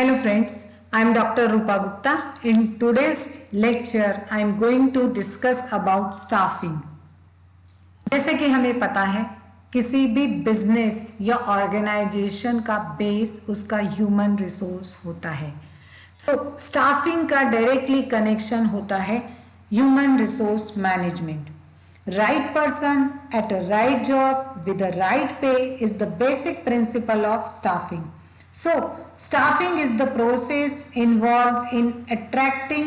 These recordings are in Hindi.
Hello friends, I am Dr. Rupa Gupta. In today's lecture, I am going to discuss about staffing. जैसे कि हमें पता है किसी भी बिजनेस या ऑर्गेनाइजेशन का बेस उसका ह्यूमन रिसोर्स होता है. सो स्टाफिंग का डायरेक्टली कनेक्शन होता है human resource management. Right person at a right job with a right pay is the basic principle of staffing. So, staffing is the process involved in attracting,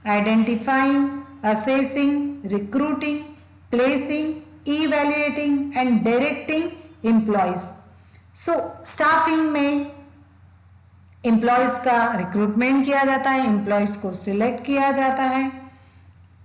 identifying, assessing, recruiting, placing, evaluating and directing employees. So, staffing में employees का recruitment किया जाता है, employees को select किया जाता है,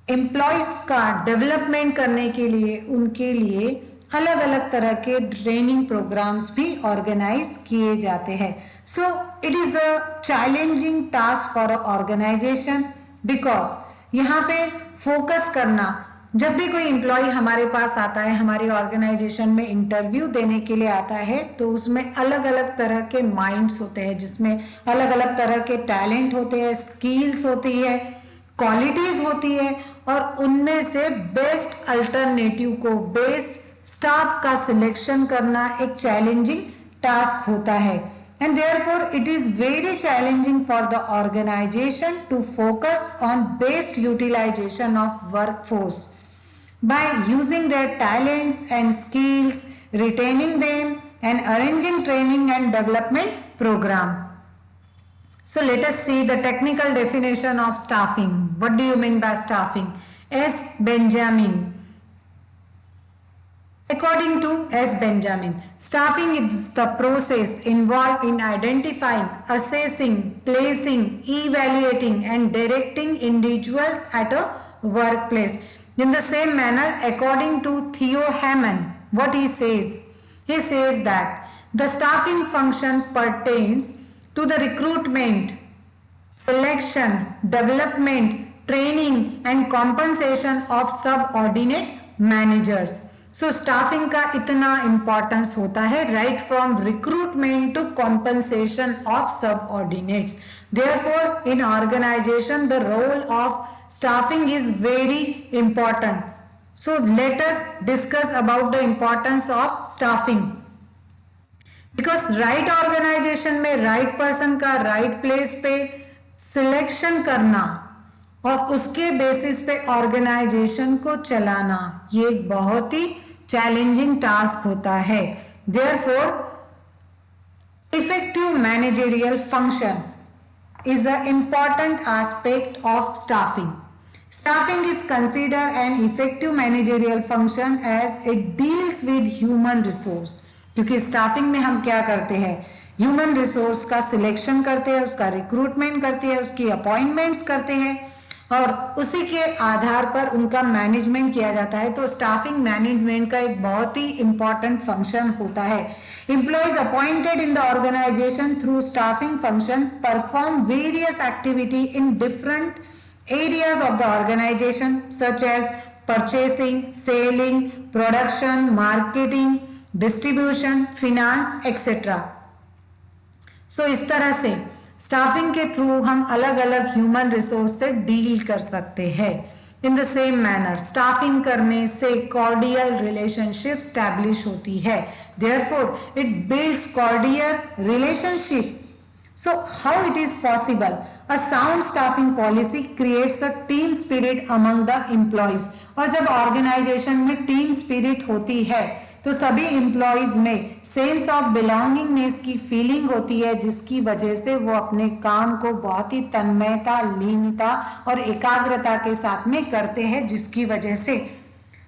एम्प्लॉयज का डेवलपमेंट करने के लिए उनके लिए अलग अलग तरह के ट्रेनिंग प्रोग्राम्स भी ऑर्गेनाइज किए जाते हैं. So it is a challenging task for a organisation because यहाँ पे फोकस करना, जब भी कोई एम्प्लॉय हमारे पास आता है, हमारी ऑर्गेनाइजेशन में इंटरव्यू देने के लिए आता है, तो उसमें अलग अलग तरह के माइंड्स होते हैं जिसमें अलग अलग तरह के टैलेंट होते हैं, स्किल्स होती है, क्वालिटीज होती है और उनमें से बेस्ट अल्टरनेटिव को बेस्ट स्टाफ का सिलेक्शन करना एक चैलेंजिंग टास्क होता है. And therefore it is very challenging for the organisation to focus on best utilisation of workforce by using their talents and skills, retaining them and arranging training and development programme. So let us see the technical definition of staffing. What do you mean by staffing? S. Benjamin. According to S. Benjamin, staffing is the process involved in identifying, assessing, placing, evaluating and directing individuals at a workplace. In the same manner, according to Theo Hammond, what he says that the staffing function pertains to the recruitment, selection, development, training and compensation of subordinate managers. So staffing का इतना importance होता है right from recruitment to compensation of subordinates. Therefore, in organization the role of staffing is very important. So let us discuss about the importance of staffing. Because right organisation में राइट पर्सन का राइट प्लेस पे सिलेक्शन करना और उसके बेसिस पे ऑर्गेनाइजेशन को चलाना, ये एक बहुत ही चैलेंजिंग टास्क होता है. Therefore effective managerial function is a important aspect of staffing. Staffing is considered an effective managerial function as it deals with human resource. क्योंकि स्टाफिंग में हम क्या करते हैं, ह्यूमन रिसोर्स का सिलेक्शन करते हैं, उसका रिक्रूटमेंट करते हैं, उसकी अपॉइंटमेंट्स करते हैं और उसी के आधार पर उनका मैनेजमेंट किया जाता है. तो स्टाफिंग मैनेजमेंट का एक बहुत ही इंपॉर्टेंट फंक्शन होता है. Employees appointed in the organisation through staffing function perform various activity in different areas of the organization such as purchasing, selling, production, marketing, distribution, finance, etc. So इस तरह से स्टाफिंग के थ्रू हम अलग अलग ह्यूमन रिसोर्स से डील कर सकते हैं. इन द सेम मैनर स्टाफिंग करने से कॉर्डियल रिलेशनशिप स्टैब्लिश होती है. Therefore it builds cordial relationships. So how it is possible? A sound staffing policy creates a team spirit among the employees. और जब ऑर्गेनाइजेशन में टीम स्पिरिट होती है तो सभी एम्प्लॉयज में सेंस ऑफ बिलोंगिंगनेस की फीलिंग होती है, जिसकी वजह से वो अपने काम को बहुत ही तन्मयता, लीनता और एकाग्रता के साथ में करते हैं, जिसकी वजह से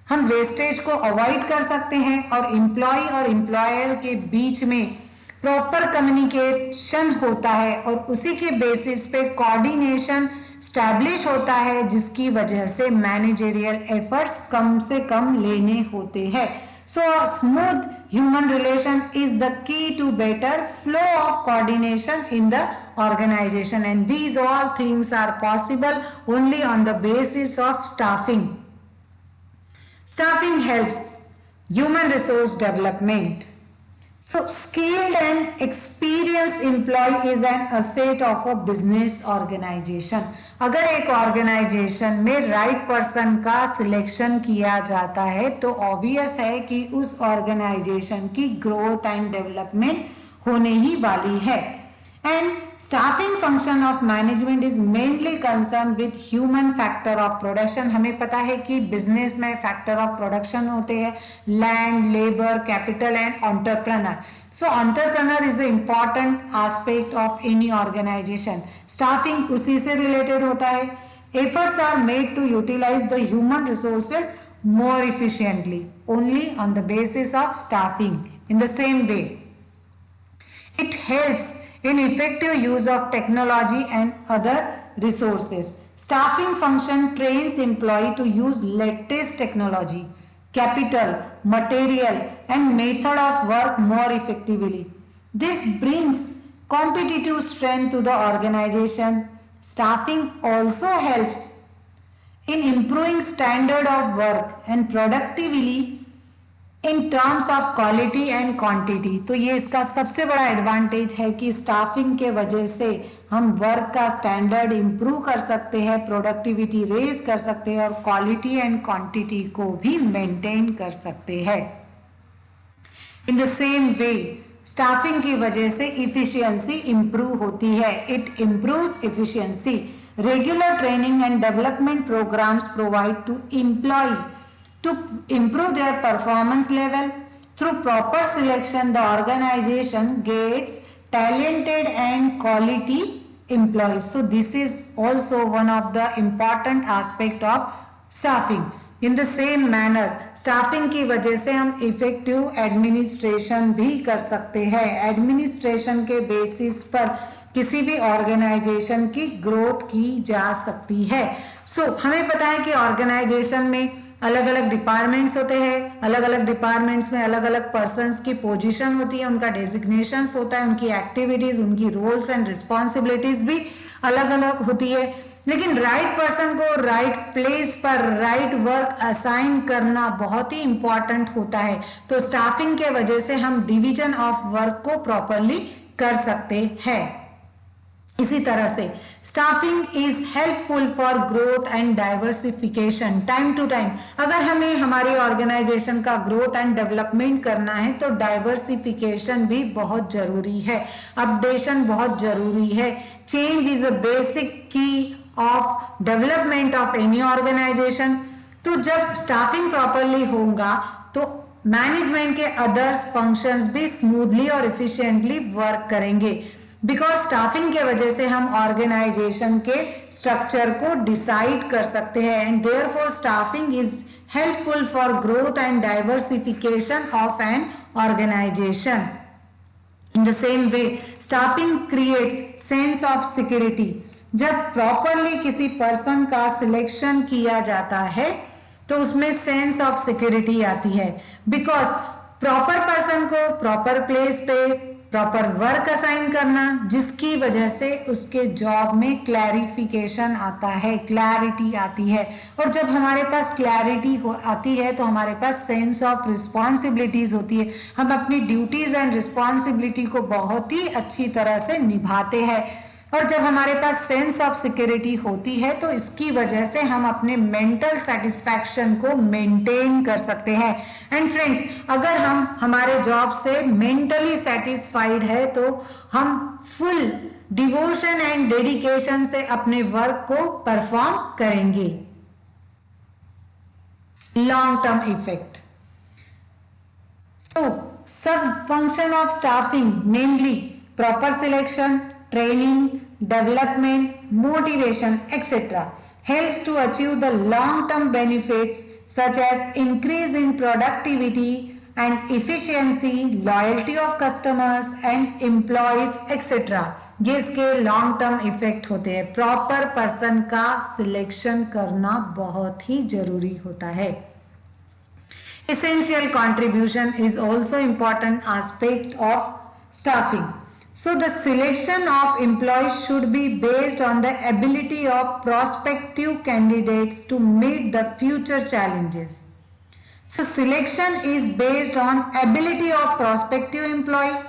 हम वेस्टेज को अवॉइड कर सकते हैं और एम्प्लॉय और एम्प्लॉयर के बीच में प्रॉपर कम्युनिकेशन होता है और उसी के बेसिस पे कोऑर्डिनेशन स्टैब्लिश होता है, जिसकी वजह से मैनेजरियल एफर्ट्स कम से कम लेने होते हैं. So smooth human relation is the key to better flow of coordination in the organisation and these all things are possible only on the basis of staffing. Staffing helps human resource development. So skilled and experienced employee is an asset of a business organization. अगर एक ऑर्गेनाइजेशन में राइट पर्सन का सिलेक्शन किया जाता है तो ऑब्वियस है कि उस ऑर्गेनाइजेशन की ग्रोथ एंड डेवलपमेंट होने ही वाली है. And staffing function of management is mainly concern with human factor of production. हमें पता है कि बिजनेस में फैक्टर ऑफ प्रोडक्शन होते हैं land, labour, capital and entrepreneur. So entrepreneur is the important aspect of any organisation. Staffing उसी से रिलेटेड होता है. Efforts are made to utilise the human resources more efficiently only on the basis of staffing. In the same way, it helps in effective use of technology and other resources. Staffing function trains employee to use latest technology, capital, material and method of work more effectively. This brings competitive strength to the organization. Staffing also helps in improving standard of work and productivity in terms of quality and quantity. तो ये इसका सबसे बड़ा एडवांटेज है कि स्टाफिंग के वजह से हम वर्क का स्टैंडर्ड इम्प्रूव कर सकते हैं, प्रोडक्टिविटी रेज कर सकते हैं और क्वालिटी एंड क्वांटिटी को भी मेंटेन कर सकते हैं. इन द सेम वे स्टाफिंग की वजह से इफिशियंसी इम्प्रूव होती है. It improves efficiency. Regular training and development programs provide to employee to improve their performance level. Through proper selection, the organization gets talented and quality employees. So this is also one of the important aspect of staffing. In the same manner, staffing की वजह से हम effective administration भी कर सकते हैं. Administration के basis पर किसी भी ऑर्गेनाइजेशन की ग्रोथ की जा सकती है. हमें पता है कि ऑर्गेनाइजेशन में अलग अलग डिपार्टमेंट्स होते हैं. अलग अलग डिपार्टमेंट्स में अलग अलग पर्सन्स की पोजीशन होती है, उनका डेजिग्नेशंस होता है, उनकी एक्टिविटीज, उनकी रोल्स एंड रिस्पॉन्सिबिलिटीज भी अलग अलग होती है. लेकिन राइट पर्सन को राइट प्लेस पर राइट वर्क असाइन करना बहुत ही इंपॉर्टेंट होता है. तो स्टाफिंग के वजह से हम डिवीजन ऑफ वर्क को प्रॉपरली कर सकते हैं. इसी तरह से staffing is helpful for growth and diversification. Time to time अगर हमें हमारी ऑर्गेनाइजेशन का ग्रोथ एंड डेवलपमेंट करना है तो डाइवर्सिफिकेशन भी बहुत जरूरी है, अपडेशन बहुत जरूरी है. Change is a basic key of development of any organisation. तो जब स्टाफिंग प्रॉपरली होगा तो मैनेजमेंट के अदर्स फंक्शंस भी स्मूथली और इफिशिएंटली वर्क करेंगे. बिकॉज स्टाफिंग के वजह से हम ऑर्गेनाइजेशन के स्ट्रक्चर को डिसाइड कर सकते हैं and therefore staffing is helpful for growth and diversification of an organisation. In the same way staffing creates sense of security. जब प्रॉपरली किसी पर्सन का सिलेक्शन किया जाता है तो उसमें सेंस ऑफ सिक्योरिटी आती है. बिकॉज प्रॉपर पर्सन को प्रॉपर प्लेस पे प्रॉपर वर्क असाइन करना, जिसकी वजह से उसके जॉब में क्लैरिफिकेशन आता है, क्लैरिटी आती है. और जब हमारे पास क्लैरिटी आती है तो हमारे पास सेंस ऑफ रिस्पॉन्सिबिलिटीज होती है. हम अपनी ड्यूटीज एंड रिस्पॉन्सिबिलिटी को बहुत ही अच्छी तरह से निभाते हैं. और जब हमारे पास सेंस ऑफ सिक्योरिटी होती है तो इसकी वजह से हम अपने मेंटल सेटिस्फैक्शन को मेंटेन कर सकते हैं. एंड फ्रेंड्स, अगर हम हमारे जॉब से मेंटली सेटिस्फाइड है तो हम फुल डिवोशन एंड डेडिकेशन से अपने वर्क को परफॉर्म करेंगे. Long term effect. So, sub-function of staffing, namely proper selection, training, development, motivation, etc., helps to achieve the long-term benefits such as increase in productivity and efficiency, loyalty of customers and employees, etc. ये इसके लॉन्ग टर्म इफेक्ट होते हैं. प्रॉपर पर्सन का सिलेक्शन करना बहुत ही जरूरी होता है. Essential contribution is also important aspect of staffing. So the selection of employees should be based on the ability of prospective candidates to meet the future challenges. So selection is based on ability of prospective employee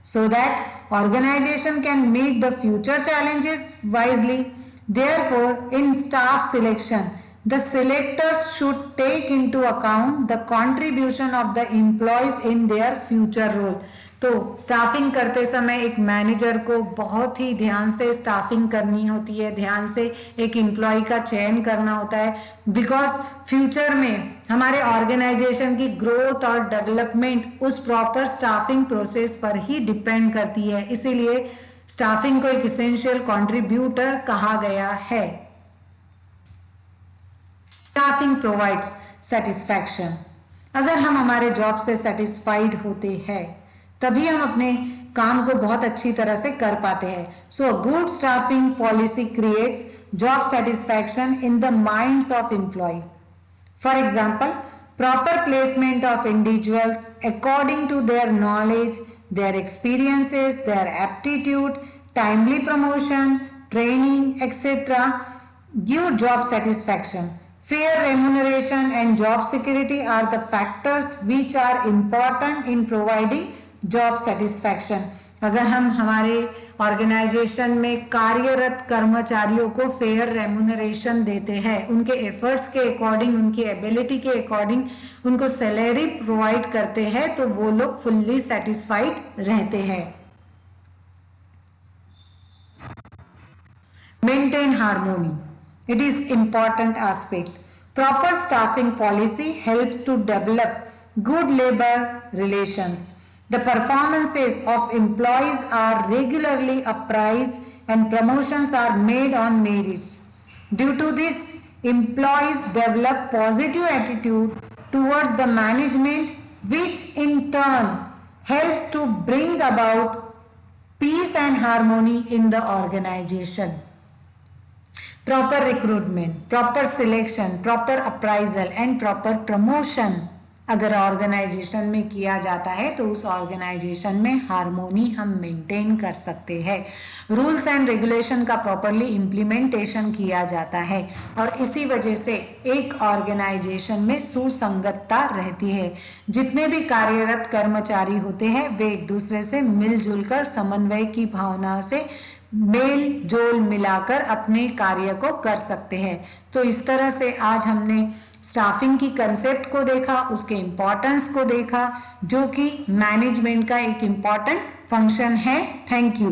so that organization can meet the future challenges wisely. Therefore, in staff selection, the selectors should take into account the contribution of the employees in their future role. तो स्टाफिंग करते समय एक मैनेजर को बहुत ही ध्यान से स्टाफिंग करनी होती है, ध्यान से एक एम्प्लॉय का चयन करना होता है, बिकॉज फ्यूचर में हमारे ऑर्गेनाइजेशन की ग्रोथ और डेवलपमेंट उस प्रॉपर स्टाफिंग प्रोसेस पर ही डिपेंड करती है। इसीलिए स्टाफिंग को एक इसेंशियल कंट्रीब्यूटर कहा गया है। Staffing provides satisfaction. अगर हम हमारे जॉब से सेटिस्फाइड होते हैं तभी हम अपने काम को बहुत अच्छी तरह से कर पाते हैं। So a good staffing policy creates job satisfaction in the minds of employ. For example, proper placement of individuals according to their knowledge, their experiences, their aptitude, timely promotion, training, etc. give job satisfaction. Fair remuneration and job security are the factors which are important in providing job satisfaction. अगर हम हमारे ऑर्गेनाइजेशन में कार्यरत कर्मचारियों को फेयर रेम्यूनरेशन देते हैं, उनके एफर्ट्स के अकॉर्डिंग, उनकी एबिलिटी के अकॉर्डिंग उनको सैलरी प्रोवाइड करते हैं, तो वो लोग फुल्ली सेटिस्फाइड रहते हैं। Maintain harmony, it is important aspect. Proper staffing policy helps to develop good labour relations. The performances of employees are regularly appraised and promotions are made on merits. Due to this, employees develop positive attitude towards the management, which in turn helps to bring about peace and harmony in the organization. Proper recruitment, proper selection, proper appraisal and proper promotion अगर ऑर्गेनाइजेशन में किया जाता है तो उस ऑर्गेनाइजेशन में हार्मोनी हम मेंटेन कर सकते हैं। रूल्स एंड रेगुलेशन का प्रॉपरली इम्प्लीमेंटेशन किया जाता है और इसी वजह से एक ऑर्गेनाइजेशन में सुसंगतता रहती है। जितने भी कार्यरत कर्मचारी होते हैं वे एक दूसरे से मिलजुल कर समन्वय की भावना से मेल जोल मिलाकर अपने कार्य को कर सकते हैं। तो इस तरह से आज हमने स्टाफिंग की कंसेप्ट को देखा, उसके इम्पोर्टेंस को देखा, जो कि मैनेजमेंट का एक इम्पॉर्टेंट फंक्शन है। Thank you.